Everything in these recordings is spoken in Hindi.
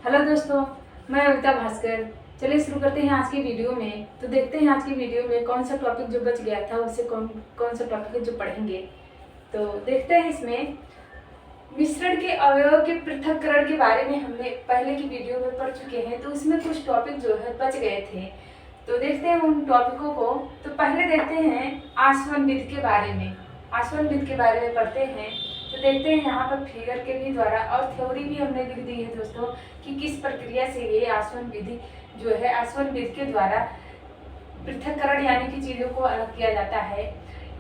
हेलो दोस्तों, मैं अमिता भास्कर। चलिए शुरू करते हैं आज की वीडियो में। तो देखते हैं आज की वीडियो में कौन सा टॉपिक जो बच गया था उससे कौन कौन सा टॉपिक जो पढ़ेंगे। तो देखते हैं इसमें मिश्रण के अवयव के पृथक्करण के बारे में हमने पहले की वीडियो में पढ़ चुके हैं। तो उसमें कुछ टॉपिक जो है बच गए थे, तो देखते हैं उन टॉपिकों को। तो पहले देखते हैं आसवन विधि के बारे में। आसवन विधि के बारे में पढ़ते हैं। तो देखते हैं यहाँ पर फिगर के भी द्वारा और थ्योरी भी हमने लिख दी है दोस्तों कि किस प्रक्रिया से ये आसवन विधि जो है आसवन विधि के द्वारा पृथक्करण यानी कि चीज़ों को अलग किया जाता है।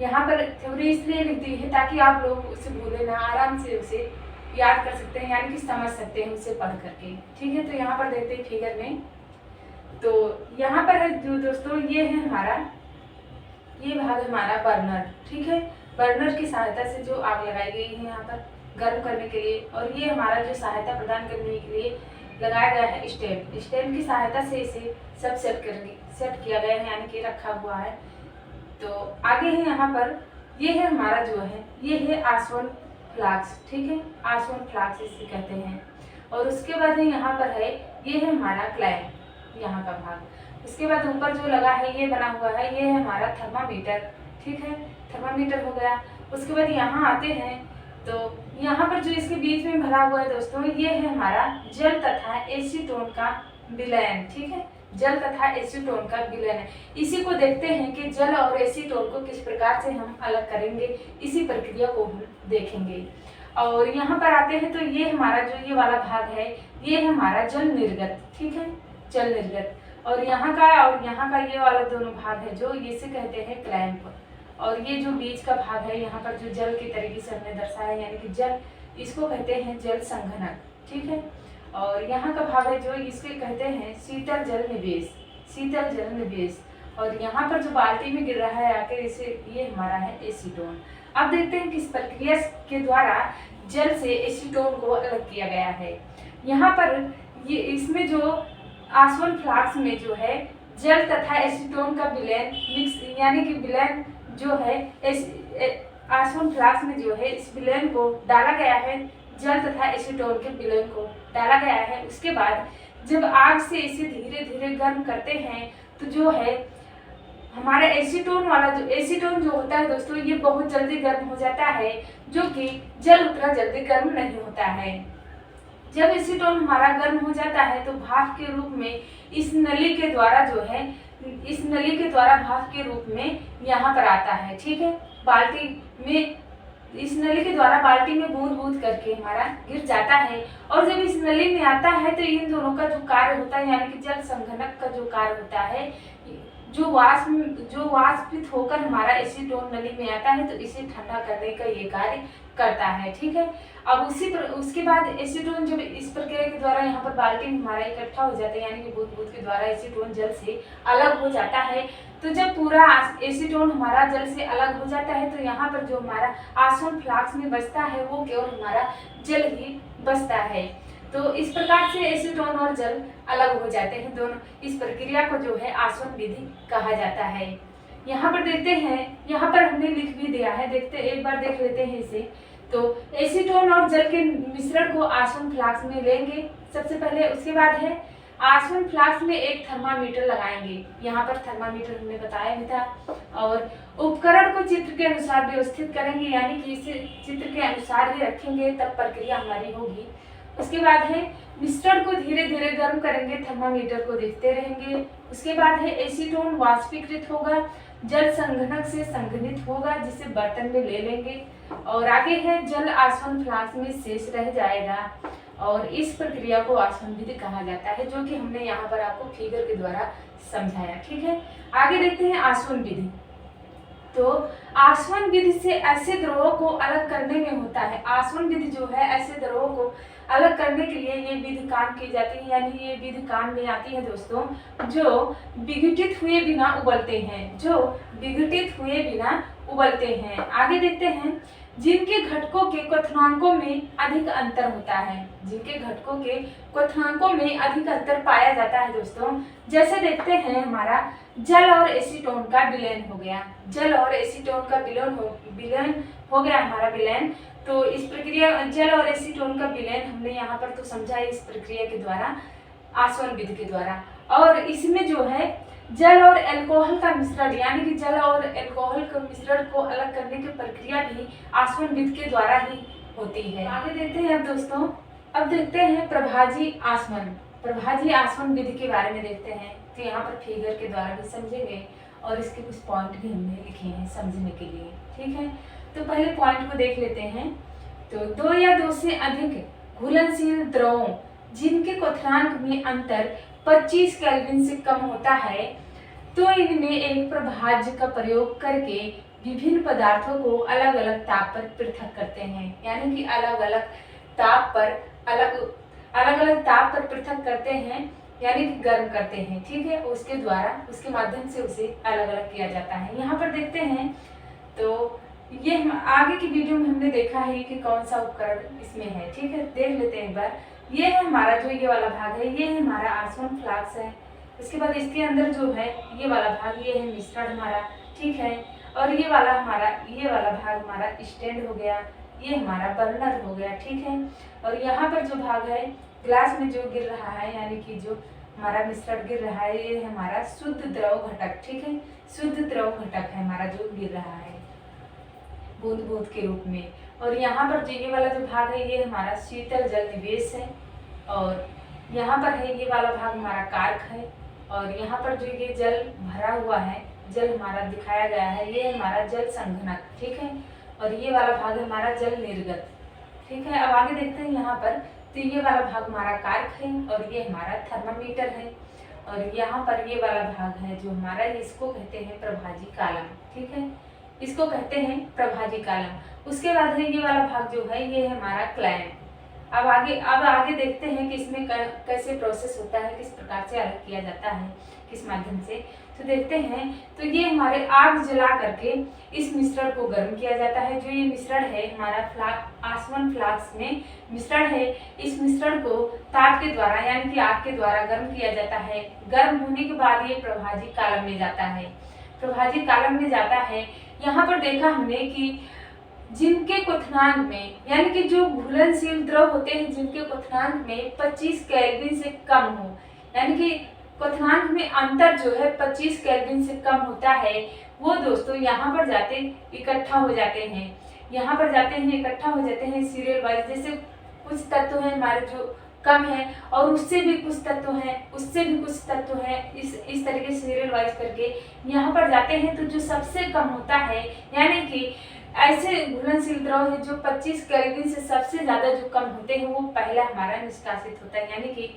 यहाँ पर थ्योरी इसलिए लिख दी है ताकि आप लोग उसे भूले ना, आराम से उसे याद कर सकते हैं यानी कि समझ सकते हैं उसे पढ़ करके। ठीक है, तो यहाँ पर देखते हैं फिगर में। तो यहाँ पर है जो दोस्तों, ये है हमारा, ये भाग हमारा बर्नर। ठीक है, बर्नर की सहायता से जो आग लगाई गई है यहाँ पर गर्म करने के लिए, और ये हमारा जो सहायता प्रदान करने के लिए लगाया गया है स्टैंड। स्टैंड की सहायता से इसे सब सेट किया गया है यानी कि रखा हुआ है। तो आगे है यहाँ पर, ये है हमारा जो है, ये है आसवन फ्लास्क। ठीक है, आसवन फ्लास्क इसे कहते हैं। और उसके बाद है यहाँ पर है, ये है हमारा क्लैंप, यहाँ का भाग। उसके बाद ऊपर जो लगा है ये बना हुआ है, ये है हमारा थर्मामीटर। ठीक है, थर्मामीटर हो गया। उसके बाद यहाँ आते हैं, तो यहाँ पर जो इसके बीच में भरा हुआ है दोस्तों, ये है हमारा जल तथा एसीटोन का विलयन। ठीक है, जल तथा एसीटोन का विलयन है। इसी को देखते हैं कि जल और एसीटोन को किस प्रकार से हम अलग करेंगे, इसी प्रक्रिया को हम देखेंगे। और यहाँ पर आते हैं, तो ये हमारा जो ये वाला भाग है, ये है हमारा जल निर्गत। ठीक है, जल निर्गत। और यहाँ का ये वाला दोनों भाग है जो इसे कहते हैं क्लैंप। और ये जो बीच का भाग है, यहाँ पर जो जल के तरीके से हमने दर्शाया यानी कि जल, इसको कहते हैं जल संघनक। ठीक है, और यहाँ का भाग है जो इसके कहते हैं शीतल जल निवेश, शीतल जल निवेश। और यहाँ पर जो बाल्टी में गिर रहा है आकर इसे, ये हमारा है एसीटोन। अब देखते हैं किस प्रक्रिया के द्वारा जल से एसीटोन को अलग किया गया है। यहाँ पर ये इसमें जो आसवन फ्लास्क में जो है जल तथा एसीटोन का विलयन मिक्स यानी कि विलयन जो है आसवन फ्लास्क में जो है इस विलयन को डाला गया है, जल तथा एसीटोन के विलयन को डाला गया है। उसके बाद जब आग से इसे धीरे धीरे गर्म करते हैं तो जो है हमारा एसीटोन वाला जो एसीटोन जो होता है दोस्तों, ये बहुत जल्दी गर्म हो जाता है, जो कि जल उतना जल्दी गर्म नहीं होता है। जब एसीटोन हमारा गर्म हो जाता है तो भाप के रूप में इस नली के द्वारा जो है, इस नली के द्वारा भाप के रूप में यहाँ पर आता है। ठीक है, बाल्टी में, इस नली के द्वारा बाल्टी में बूंद बूंद करके हमारा गिर जाता है। और जब इस नली में आता है तो इन दोनों का जो कार्य होता है यानी कि जल संघनक का जो कार्य होता है, जो वाष्पित होकर हमारा एसीटोन नली में आता है, तो इसे ठंडा करने का ये कार्य करता है। ठीक है, अब उसके बाद एसीटोन जब इस प्रक्रिया के द्वारा यहाँ पर बाल्टी में हमारा इकट्ठा हो जाता है यानी कि बूंद के द्वारा एसीटोन जल से अलग हो जाता है। तो जब पूरा एसीटोन हमारा जल से अलग हो जाता है तो यहाँ पर जो हमारा आसवन फ्लास्क में बचता है वो केवल हमारा जल ही बचता है। तो इस प्रकार से एसीटोन और जल अलग हो जाते हैं दोनों। इस प्रक्रिया को जो है आसवन विधि कहा जाता है। यहाँ पर देखते हैं, यहाँ पर हमने लिख भी दिया है, देखते एक बार देख लेते हैं इसे। तो एसीटोन और जल के मिश्रण को आसवन फ्लास्क में लेंगे सबसे पहले। उसके बाद है आसवन फ्लास्क में एक थर्मामीटर लगाएंगे। यहाँ पर थर्मामीटर हमने बताया भी था। और उपकरण को चित्र के अनुसार व्यवस्थित करेंगे यानी कि इसे चित्र के अनुसार ही रखेंगे, तब प्रक्रिया हमारी होगी। उसके बाद है मिश्रण को धीरे धीरे गर्म करेंगे, थर्मामीटर को देखते रहेंगे। उसके बाद है एसीटोन वाष्पीकृत होगा, जल संघनक से संघनित होगा जिसे बर्तन में ले लेंगे। और आगे है जल आसवन फ्लास्क में शेष रह जाएगा, और इस प्रक्रिया को आसवन विधि कहा जाता है, जो कि हमने यहाँ पर आपको फिगर के द्वारा समझाया। ठीक है, आगे देखते हैं आसवन विधि। तो आसवन विधि से ऐसे द्रवों को अलग करने में होता है, आसवन विधि जो है ऐसे द्रवों को अलग करने के लिए ये विधि काम की जाती है, यानी ये विधि काम में आती है दोस्तों, जो विघटित हुए बिना उबलते हैं, जो विघटित हुए बिना उबलते हैं। आगे देखते हैं जिनके घटकों के क्वथनांकों में अधिक अंतर होता है, जिनके घटकों के क्वथनांकों में अधिक अंतर पाया जाता है दोस्तों। जैसे देखते हैं हमारा जल और एसीटोन का विलयन हो गया, जल और एसीटोन का विलयन हो गया हमारा विलयन। तो इस प्रक्रिया जल और एसीटोन का विलयन हमने यहाँ पर तो समझा है इस प्रक्रिया के द्वारा, आसवन विधि के द्वारा। और इसमें जो है जल और अल्कोहल का मिश्रण, यानी कि जल और अल्कोहल के मिश्रण को अलग करने की प्रक्रिया भी आसवन विधि के द्वारा ही होती है। आगे देखते हैं अब दोस्तों, अब देखते हैं प्रभाजी आसवन। प्रभाजी आसवन विधि के बारे में देखते हैं। तो यहाँ पर फिगर के द्वारा भी समझेंगे और इसके कुछ पॉइंट भी हमने लिखे हैं समझने के लिए, ठीक है। तो पहले पॉइंट को देख लेते हैं। तो 2 या 2 से अधिक घुलनशील द्रवों जिनके क्वथनांक में अंतर 25 केल्विन से कम होता है, तो इनमें एक प्रभाज्य का प्रयोग करके विभिन्न पदार्थों को अलग अलग ताप पर पृथक करते हैं। यानी कि अलग अलग ताप पर पृथक करते हैं, यानी कि गर्म करते हैं, ठीक है। उसके द्वारा, उसके माध्यम से उसे अलग अलग किया जाता है। यहाँ पर देखते हैं तो ये आगे की वीडियो में हमने देखा है कि कौन सा उपकरण इसमें है, ठीक है। देख लेते हैं एक बार। ये है हमारा जो ये वाला भाग है, ये है हमारा आसवन फ्लास्क है। इसके बाद इसके अंदर जो है ये वाला भाग, ये है मिश्रण हमारा, ठीक है। और ये वाला भाग हमारा स्टैंड हो गया, ये हमारा बर्नर हो गया, ठीक है। और यहाँ पर जो भाग है ग्लास में जो गिर रहा है, यानी कि जो हमारा मिश्रण गिर रहा है, ये हमारा शुद्ध द्रव घटक, ठीक है। शुद्ध द्रव घटक है हमारा जो गिर रहा है बूंद बूंद के रूप में। और यहाँ पर जो ये वाला जो भाग है, ये हमारा शीतल जल निवेश है। और यहाँ पर है ये वाला भाग हमारा कार्क है। और यहाँ पर जो ये जल भरा हुआ है, जल हमारा दिखाया गया है, ये हमारा जल संघनक, ठीक है। और ये वाला भाग है हमारा जल निर्गत, ठीक है। अब आगे देखते हैं यहाँ पर। तो ये वाला भाग हमारा कार्क है और ये हमारा थर्मामीटर है। और यहाँ पर ये वाला भाग है जो हमारा, इसको कहते हैं प्रभाजी कालम, ठीक है। इसको कहते हैं प्रभाजी कालम। उसके बाद है ये वाला भाग जो है, ये है हमारा क्लैम। अब आगे देखते हैं कि इसमें कैसे प्रोसेस होता है, किस प्रकार से अलग किया जाता है, किस माध्यम से। तो देखते हैं। तो ये हमारे आग जला करके इस मिश्रण को गर्म किया जाता है। जो ये मिश्रण है हमारा आसवन फ्लास्क में मिश्रण है, इस मिश्रण को ताप के द्वारा, यानी कि आग के द्वारा गर्म किया जाता है। गर्म होने के बाद ये प्रभाजी कालम में जाता है, प्रभाजी कालम में जाता है। यहाँ पर देखा हमने कि जिनके क्वथनांक में, यानी कि जो घुलनशील द्रव होते हैं जिनके क्वथनांक में 25 केल्विन से कम हो, यानी कि क्वथनांक में अंतर जो है 25 केल्विन से कम होता है, वो दोस्तों यहाँ पर जाते इकट्ठा हो जाते हैं। यहाँ पर जाते हैं इकट्ठा हो जाते हैं सीरियल वाइज। जैसे कुछ तत्व हैं हमारे जो कम है और उससे भी कुछ तत्व हैं, उससे भी कुछ तत्व हैं, इस तरीके से सीरियल वाइज करके यहाँ पर जाते हैं। तो जो सबसे कम होता है, यानी कि ऐसे घुलनशील द्रव है जो 25 केल्विन से सबसे ज्यादा जो कम होते हैं, वो पहला हमारा निष्कासित होता है। यानी कि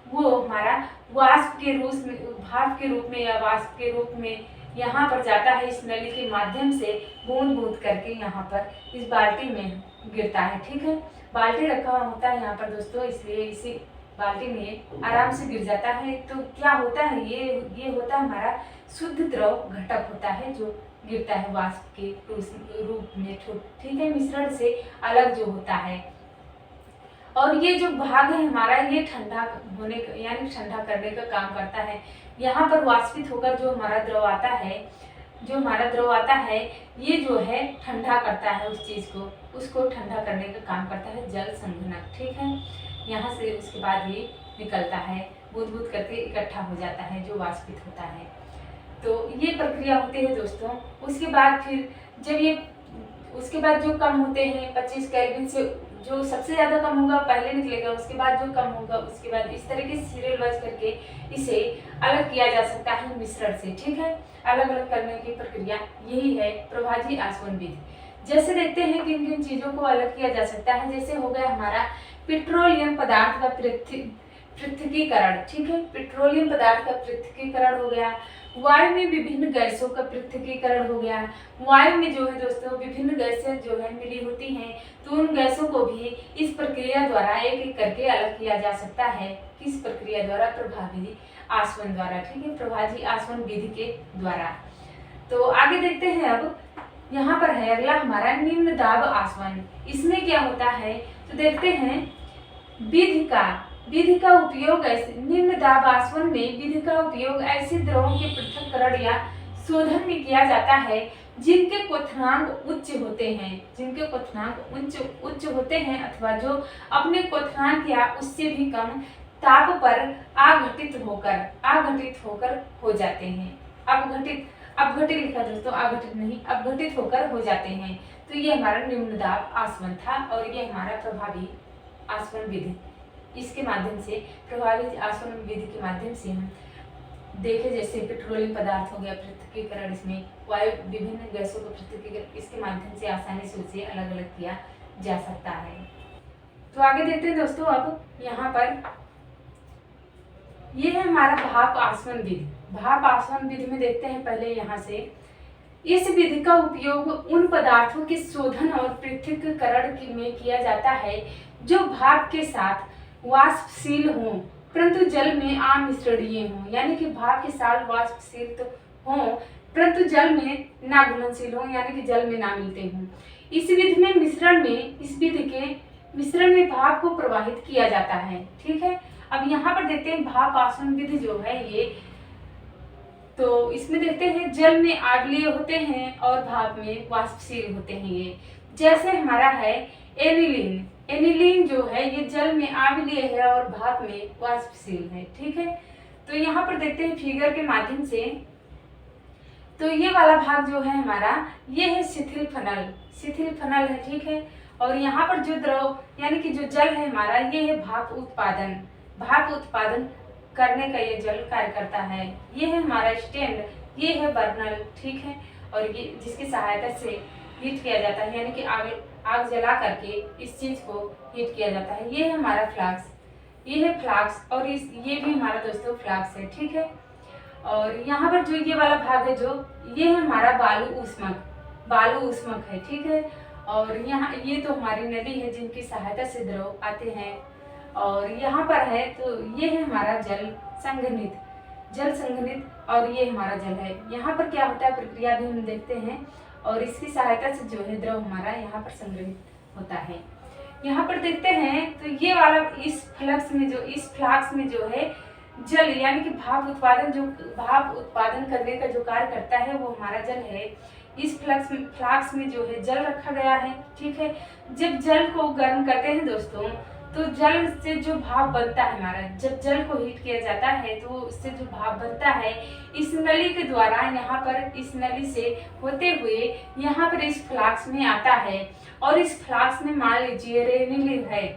वो हमारा वाष्प के भाप के रूप में या वाष्प के रूप में यहाँ पर जाता है। इस नली के माध्यम से बूंद बूंद करके यहाँ पर इस बाल्टी में गिरता है, ठीक है। बाल्टी रखा हुआ होता है यहाँ पर दोस्तों, इसलिए इसी बाल्टी में आराम से गिर जाता है। तो क्या होता है, ये होता है हमारा शुद्ध द्रव घटक होता है जो गिरता है वाष्प के रूप में, ठीक है, मिश्रण से अलग जो होता है। और ये जो भाग है हमारा, ये ठंडा होने यानी ठंडा करने का काम करता है। यहाँ पर वाष्पित होकर जो हमारा द्रव आता है, ये जो है ठंडा करता है उस चीज को, उसको ठंडा करने का काम करता है जल संघनक, ठीक है। यहाँ से उसके बाद ये निकलता है, बूंद बूंद करके इकट्ठा हो जाता है जो वाष्पित होता है। तो ये प्रक्रिया होती है दोस्तों। उसके बाद जो कम होते हैं 25 केल्विन से, जो सबसे ज्यादा कम होगा पहले निकलेगा, उसके बाद जो कम होगा उसके बाद, इस तरीके से सीरियल वाइज करके इसे अलग किया जा सकता है मिश्रण से, ठीक है। अलग अलग करने की प्रक्रिया यही है प्रभाजी आसवन विधि। जैसे देखते हैं किन किन चीजों को अलग किया जा सकता है। जैसे हो गया हमारा पेट्रोलियम पदार्थ का पृथकीकरण, ठीक है। पेट्रोलियम पदार्थ का पृथकीकरण हो गया। वायु में विभिन्न गैसों का पृथकीकरण हो गया। वायु में जो है दोस्तों विभिन्न गैसें जो है मिली होती हैं, तो उन गैसों को भी इस प्रक्रिया द्वारा एक एक करके अलग किया जा सकता है। किस प्रक्रिया द्वारा? प्रभावी आसवन द्वारा, ठीक है, प्रभाजी आसवन विधि के द्वारा। तो आगे देखते हैं। अब यहाँ पर है अगला हमारा निम्न दाब आसवन। इसमें क्या होता है तो देखते हैं। विधि का उपयोग ऐसे, निम्न दाब आसवन में विधि का उपयोग ऐसे द्रवों के पृथक्करण या शोधन में किया जाता है जिनके क्वथनांक उच्च होते हैं, जिनके क्वथनांक उच्च होते हैं अथवा जो अपने क्वथनांक या उससे भी कम ताप पर आघटित होकर हो जाते हैं। अपघटित लिखा दोस्तों, आघटित नहीं, अपघटित होकर हो जाते हैं। तो ये हमारा निम्न दाब आसवन था और ये हमारा प्रभावी आसवन विधि, इसके माध्यम से प्रभावी आसवन विधि के माध्यम से हम देखे जैसे पेट्रोलियम पदार्थ हो गया पृथक्कीकरण, इसमें वायु विभिन्न गैसों को पृथक्कीकरण, इसके माध्यम से आसानी से उसे अलग अलग किया जा सकता है। तो आगे देखते हैं दोस्तों, अब यहाँ पर ये है हमारा भाप आसवन विधि। भाप आसवन विधि में देखते हैं पहले यहाँ से, इस विधि का उपयोग उन पदार्थों के शोधन और पृथक्करण में किया जाता है जो भाप के साथ वाष्पशील हों परंतु जल में अमिश्रणीय हों, यानी कि भाप के साथ वाष्पशील तो हों परंतु जल में ना घुलनशील हों, यानी कि जल में ना मिलते हों। इस विधि के मिश्रण में भाप को प्रवाहित किया जाता है। ठीक है, अब यहाँ पर देखते हैं भाप आसवन विधि जो है ये, तो इसमें देखते हैं जल में आग्नेय होते हैं और भाप में वाष्पशील होते हैं। ये जैसे हमारा है एनिलीन, एनिलीन जो है ये जल में आग्नेय है और भाप में वाष्पशील है। ठीक है, तो यहाँ पर देखते हैं फिगर के माध्यम से, तो ये वाला भाग जो है हमारा ये है शिथिल फनल है। ठीक है, और यहाँ पर जो द्रव यानी कि जो जल है हमारा ये है भाप उत्पादन करने का ये जल कार्य करता है। ये है हमारा स्टैंड, ये है बर्नल। ठीक है, और ये जिसकी सहायता से हीट किया जाता है, यानी कि आग जला करके इस चीज को हीट किया जाता है। ये है हमारा फ्लास्क, ये है फ्लास्क और ये भी हमारा दोस्तों फ्लास्क है। ठीक है, और यहाँ पर जो ये वाला भाग है जो ये है हमारा बालू ऊष्मक है। ठीक है, और यहाँ ये तो हमारी नदी है जिनकी सहायता से द्रव आते हैं, और यहाँ पर है तो ये है हमारा जल संघनित और ये हमारा जल है। यहाँ पर क्या होता है प्रक्रिया भी हम देखते हैं, और इसकी सहायता से जो है द्रव हमारा यहाँ पर संग्रहित होता है। यहाँ पर देखते हैं तो ये वाला इस फ्लास्क में जो है जल यानी कि भाप उत्पादन करने का जो कार्य करता है वो हमारा जल है। इस फ्लास्क में जो है जल रखा गया है। ठीक है, जब जल को गर्म करते हैं दोस्तों तो जल से जो भाप बनता है हमारा, जब जल को हीट किया जाता है तो उससे जो भाप बनता है इस नली के द्वारा यहाँ पर इस नली से होते हुए यहाँ पर इस फ्लास्क में आता है, और इस फ्लास्क में मान लीजिए एनिलीन है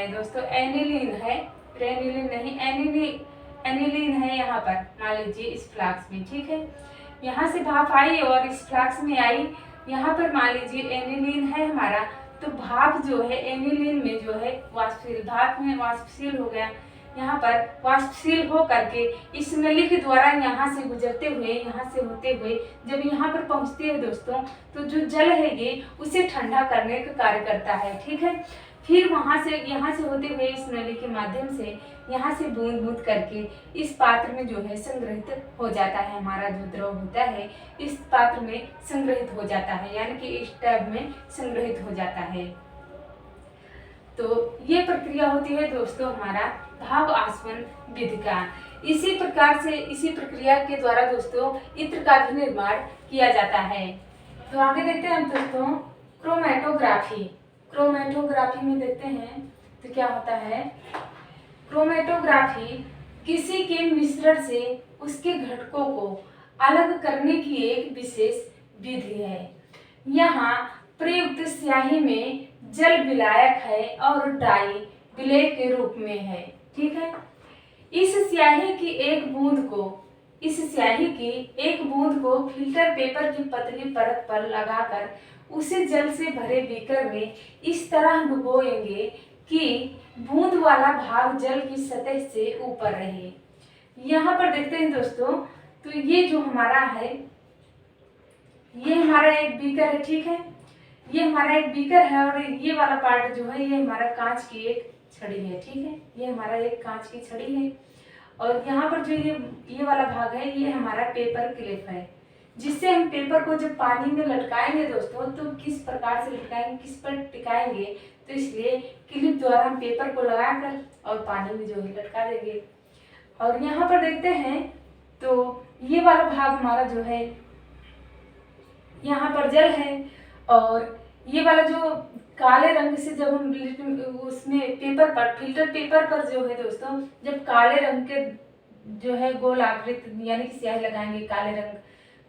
दोस्तों, एनिलीन है, रेनिलीन नहीं, एनिलीन है यहाँ पर मान लीजिए इस फ्लास्क में। ठीक है, यहाँ से भाप आई और इस फ्लास्क में आई, यहाँ पर मान लीजिए एनिलीन है हमारा, तो भाप जो है एनिलीन में जो है भाप में वाष्पशील हो गया। यहाँ पर वाष्पशील हो करके इस नली के द्वारा यहाँ से गुजरते हुए यहाँ से होते हुए जब यहाँ पर पहुँचती है दोस्तों तो जो जल है ये उसे ठंडा करने का कार्य करता है। ठीक है, फिर यहाँ से होते हुए इस नली के माध्यम से यहाँ से बूंद बूंद करके इस पात्र में जो है संग्रहित हो जाता है। हमारा जो द्रव होता है इस पात्र में संग्रहित हो जाता है, यानी कि इस टैब में संग्रहित हो जाता है। तो ये प्रक्रिया होती है दोस्तों हमारा भाप आसवन विधि का। इसी प्रक्रिया के द्वारा दोस्तों इत्र का भी निर्माण किया जाता है। तो आगे देखते हैं हम दोस्तों क्रोमेटोग्राफी में देखते हैं तो क्या होता है। क्रोमेटोग्राफी किसी के मिश्रण से उसके घटकों को अलग करने की एक विशेष विधि है। यहाँ प्रयुक्त स्याही में जल विलायक है और डाई विलेय के रूप में है। ठीक है, इस स्याही की एक बूंद को फिल्टर पेपर की पतली परत पर लगाकर उसे जल से भरे बीकर में इस तरह डुबोएंगे कि बूंद वाला भाग जल की सतह से ऊपर रहे। यहाँ पर देखते हैं दोस्तों, तो ये जो हमारा है ये हमारा एक बीकर है। ठीक है, ये हमारा एक बीकर है और ये वाला पार्ट जो है ये हमारा कांच की एक छड़ी है। ठीक है, ये हमारा एक कांच की छड़ी है, और यहाँ पर जो ये वाला भाग है ये हमारा पेपर क्लिप है, जिससे हम पेपर को जब पानी में लटकाएंगे दोस्तों तो किस प्रकार से लटकाएंगे, किस पर टिकाएंगे, तो इसलिए क्लिप द्वारा हम पेपर को लगाकर और पानी में जो है लटका देंगे। और यहाँ पर देखते हैं तो ये वाला भाग हमारा जो है यहाँ पर जल है, और ये वाला जो काले रंग से जब हम उसमें पेपर पर, फिल्टर पेपर पर जो है दोस्तों, जब काले रंग के जो है गोल आकृत यानी कि स्याही लगाएंगे काले रंग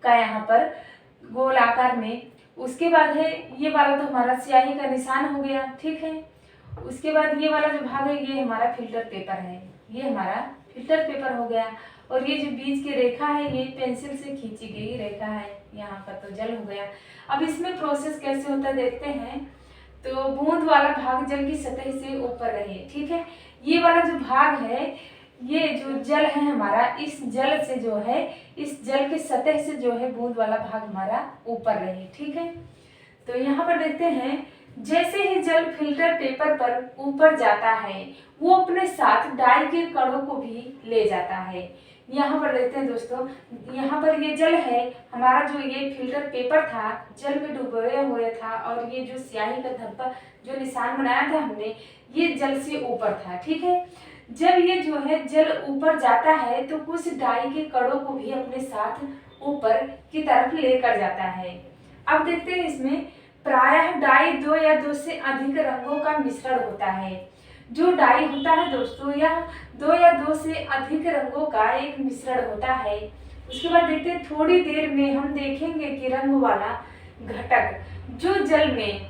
का यहाँ पर गोल आकार में, उसके बाद है ये वाला तो हमारा स्याही का निशान हो गया, ठीक है। उसके बाद ये वाला जो भाग है ये हमारा फिल्टर पेपर है, ये हमारा फिल्टर पेपर हो गया। और ये जो बीच की रेखा है ये पेंसिल से खींची गई रेखा है, यहाँ पर तो जल हो गया। अब इसमें प्रोसेस कैसे होता है देखते हैं। तो बूंद वाला भाग जल की सतह से ऊपर रहे, ठीक है। ये वाला जो भाग है, ये जो जल है हमारा, इस जल से जो है, इस जल की सतह से जो है बूंद वाला भाग हमारा ऊपर रहे, ठीक है। तो यहाँ पर देखते हैं, जैसे ही जल फिल्टर पेपर पर ऊपर जाता है वो अपने साथ डाई के कणों को भी ले जाता है। यहाँ पर देखते हैं दोस्तों, यहाँ पर ये जल है हमारा, जो ये फिल्टर पेपर था जल में डुबोया हुआ था, और ये जो स्याही का धब्बा जो निशान बनाया था हमने, ये जल से ऊपर था, ठीक है। जब ये जो है जल ऊपर जाता है तो कुछ डाई के कणों को भी अपने साथ ऊपर की तरफ लेकर जाता है। अब देखते हैं इसमें प्रायः डाई 2 या 2 से अधिक रंगों का मिश्रण होता है। जो डाई होता है दोस्तों, यह 2 या 2 से अधिक रंगों का एक मिश्रण होता है। उसके बाद देखते हैं, थोड़ी देर में हम देखेंगे कि रंग वाला घटक जो जल में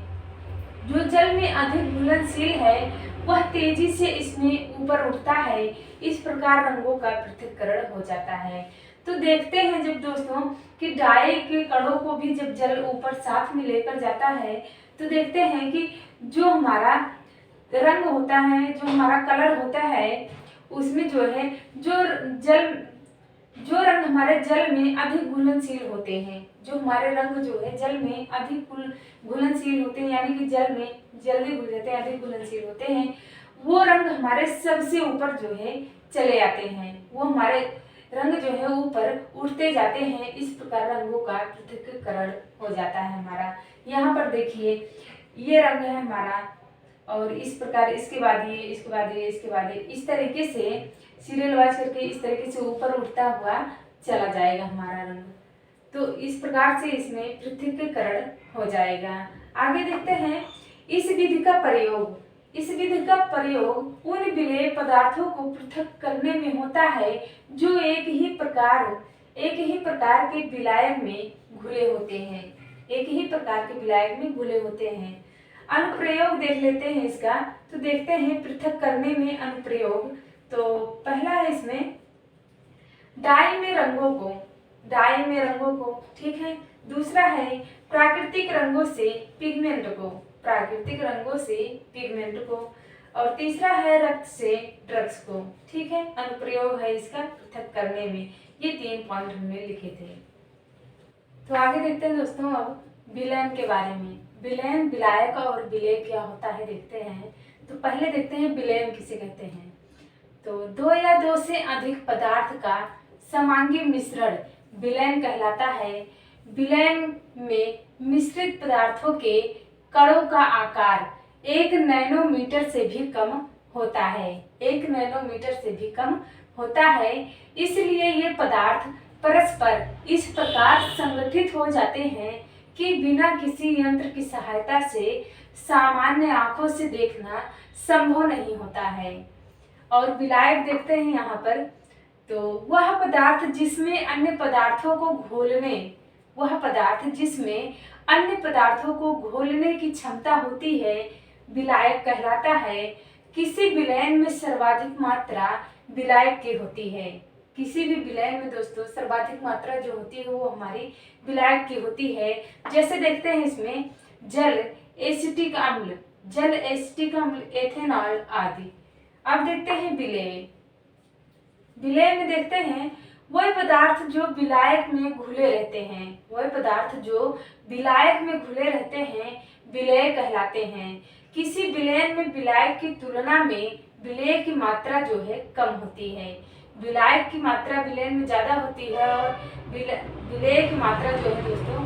अधिक घुलनशील है वह तेजी से इसमें ऊपर उठता है। इस प्रकार रंगों का पृथक्करण हो जाता है। तो देखते हैं जब दोस्तों कि डाई के कणों को भी जब जल ऊपर साथ में लेकर जाता है, तो देखते हैं कि जो हमारा रंग होता है, जो हमारा कलर होता है, उसमें जो है जो रंग हमारे जल में अधिक घुलनशील होते हैं, जो हमारे रंग जो है जल में अधिक घुलनशील होते हैं, यानी कि जल में जल्दी घुल जाते हैं, अधिक घुलनशील होते हैं, वो रंग हमारे सबसे ऊपर जो है चले आते हैं, वो हमारे रंग जो है ऊपर उठते जाते हैं। इस प्रकार रंगों का पृथक्करण हो जाता है हमारा। यहाँ पर देखिए ये रंग है हमारा, और इस प्रकार इसके बाद ये, इसके बाद ये, इसके बाद ये, इस तरीके से सीरियल वाइज करके इस तरीके से ऊपर उठता हुआ चला जाएगा हमारा रंग। तो इस प्रकार से इसमें पृथक्करण हो जाएगा। आगे देखते हैं, इस विधि का प्रयोग उन विलेय पदार्थों को पृथक करने में होता है जो एक ही प्रकार के विलायक में घुले होते हैं। अनुप्रयोग देख लेते हैं इसका। तो देखते हैं पृथक करने में अनुप्रयोग। तो पहला है इसमें डाई में रंगों को, ठीक है। दूसरा है प्राकृतिक रंगों से पिगमेंट को, और तीसरा है रक्त से ड्रग्स को, ठीक है। अनुप्रयोग है इसका पृथक करने में। ये 3 पॉइंट हमने लिखे थे। तो आगे देखते हैं दोस्तों अब विलयन के बारे में। विलयन, विलायक और विलेय क्या होता है देखते हैं। तो पहले देखते हैं विलयन किसे कहते हैं। तो 2 या 2 से अधिक पदार्थ का समांगी मिश्रण विलयन कहलाता है। विलयन में मिश्रित पदार्थों के कणों का आकार 1 नैनोमीटर से भी कम होता है। इसलिए ये पदार्थ परस्पर इस प्रकार संगठित हो जाते हैं कि बिना किसी यंत्र की सहायता से सामान्य आंखों से देखना संभव नहीं होता है। और विलायक देखते हैं यहाँ पर। तो वह पदार्थ जिसमें अन्य पदार्थों को घोलने की क्षमता होती है विलायक कहलाता है। किसी विलयन में सर्वाधिक मात्रा विलायक की होती है। किसी भी विलयन में दोस्तों सर्वाधिक मात्रा जो होती है वो हमारी विलायक की होती है। जैसे देखते हैं इसमें जल, एसिटिक अम्ल, एथेनॉल आदि। अब देखते हैं विलेय। विलेय में देखते हैं वह पदार्थ जो विलायक में घुले रहते हैं विलेय कहलाते हैं। किसी विलयन में विलायक की तुलना में विलेय की मात्रा जो है कम होती है। विलायक की मात्रा विलयन में ज्यादा होती है और विलेय की मात्रा जो है दोस्तों,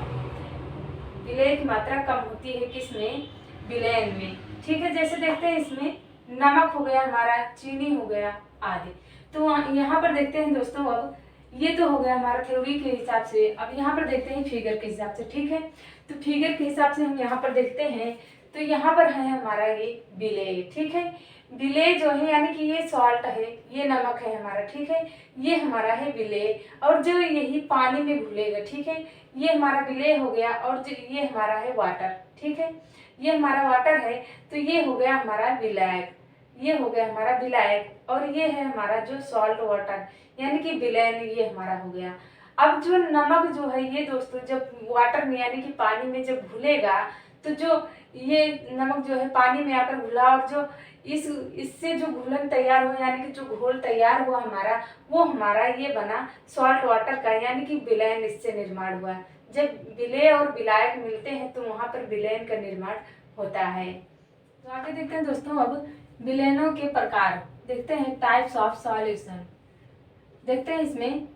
विलेय की मात्रा कम होती है किसमें, विलयन में, ठीक है। जैसे देखते हैं इसमें नमक हो गया हमारा, चीनी हो गया आदि। तो यहाँ पर देखते हैं दोस्तों अब ये तो हो गया हमारा थ्योरी के हिसाब से। अब यहाँ पर देखते हैं फिगर के हिसाब से, ठीक है। तो फिगर के हिसाब से हम यहाँ पर देखते हैं, तो यहाँ पर है हमारा ये विलेय, ठीक है। विलेय जो है यानी कि ये सॉल्ट है, ये नमक है हमारा, ठीक है। ये हमारा है विलेय, और जो यही पानी में घुलेगा, ठीक है, ये हमारा विलेय हो गया। और जो ये हमारा है वाटर, ठीक है, ये हमारा वाटर है। तो ये हो गया हमारा विलायक, ये हो गया हमारा विलायक, और ये है हमारा जो सॉल्ट वाटर यानी कि विलयन, ये हमारा हो गया। अब जो नमक जो है ये दोस्तों जब वाटर में यानी कि पानी में जब घुलेगा, तो जो ये नमक जो है पानी में आकर घुला, और जो इससे जो घुलन तैयार हुआ यानी कि जो घोल तैयार हुआ हमारा, वो हमारा ये बना सॉल्ट वाटर का, यानी कि विलयन इससे निर्माण हुआ। जब विलेय और विलायक मिलते हैं तो वहां पर विलयन का निर्माण होता है। तो आगे देखते हैं दोस्तों, अब विलयनों के प्रकार देखते हैं, टाइप्स ऑफ सॉल्यूशन देखते हैं। इसमें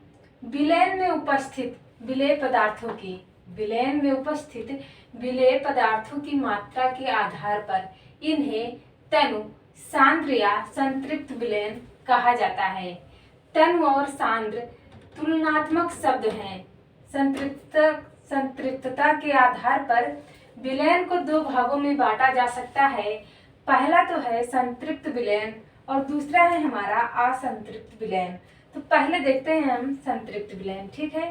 विलयन में उपस्थित विलेय पदार्थों की, विलयन में उपस्थित विलेय पदार्थों की मात्रा के आधार पर इन्हें तनु, सांद्र या संतृप्त विलयन कहा जाता है। तनु और सांद्र तुलनात्मक शब्द हैं। संतृप्तता के आधार पर विलयन को दो भागों में बांटा जा सकता है। पहला तो है संतृप्त विलयन और दूसरा है हमारा असंतृप्त विलयन। तो पहले देखते हैं हम संतृप्त विलयन, ठीक है।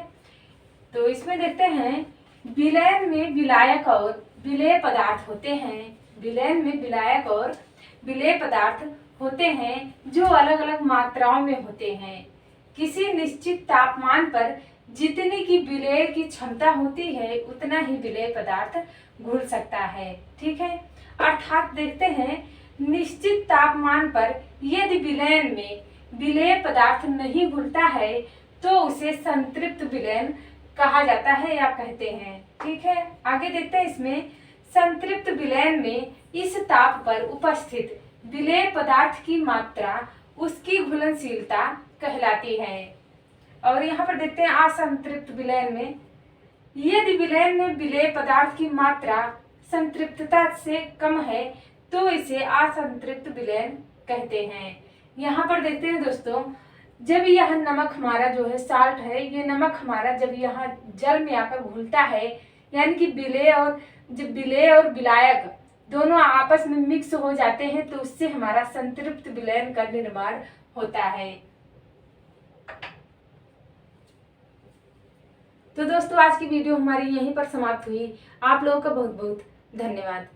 तो इसमें देखते हैं विलयन में विलायक और विलेय पदार्थ होते हैं। विलयन में विलायक और विलेय पदार्थ होते हैं जो अलग अलग मात्राओं में होते हैं। किसी निश्चित तापमान पर जितनी की विलेय की क्षमता होती है उतना ही विलेय पदार्थ घुल सकता है, ठीक है। अर्थात देखते हैं निश्चित तापमान पर यदि विलयन में विलेय पदार्थ नहीं घुलता है तो उसे संतृप्त विलयन कहा जाता है या कहते हैं, ठीक है। आगे देखते हैं इसमें संतृप्त विलयन में इस ताप पर उपस्थित विलेय पदार्थ की मात्रा उसकी घुलनशीलता कहलाती है। और यहाँ पर देखते हैं असंतृप्त विलयन में यदि विलयन में विलेय पदार्थ की मात्रा संतृप्तता से कम है तो इसे असंतृप्त विलयन कहते हैं। यहाँ पर देखते हैं दोस्तों, जब यह नमक हमारा जो है साल्ट है, ये नमक हमारा जब यहाँ जल में आकर घुलता है यानी कि विलेय और विलायक दोनों आपस में मिक्स हो जाते हैं तो उससे हमारा संतृप्त विलयन का निर्माण होता है। तो दोस्तों आज की वीडियो हमारी यहीं पर समाप्त हुई। आप लोगों का बहुत बहुत धन्यवाद।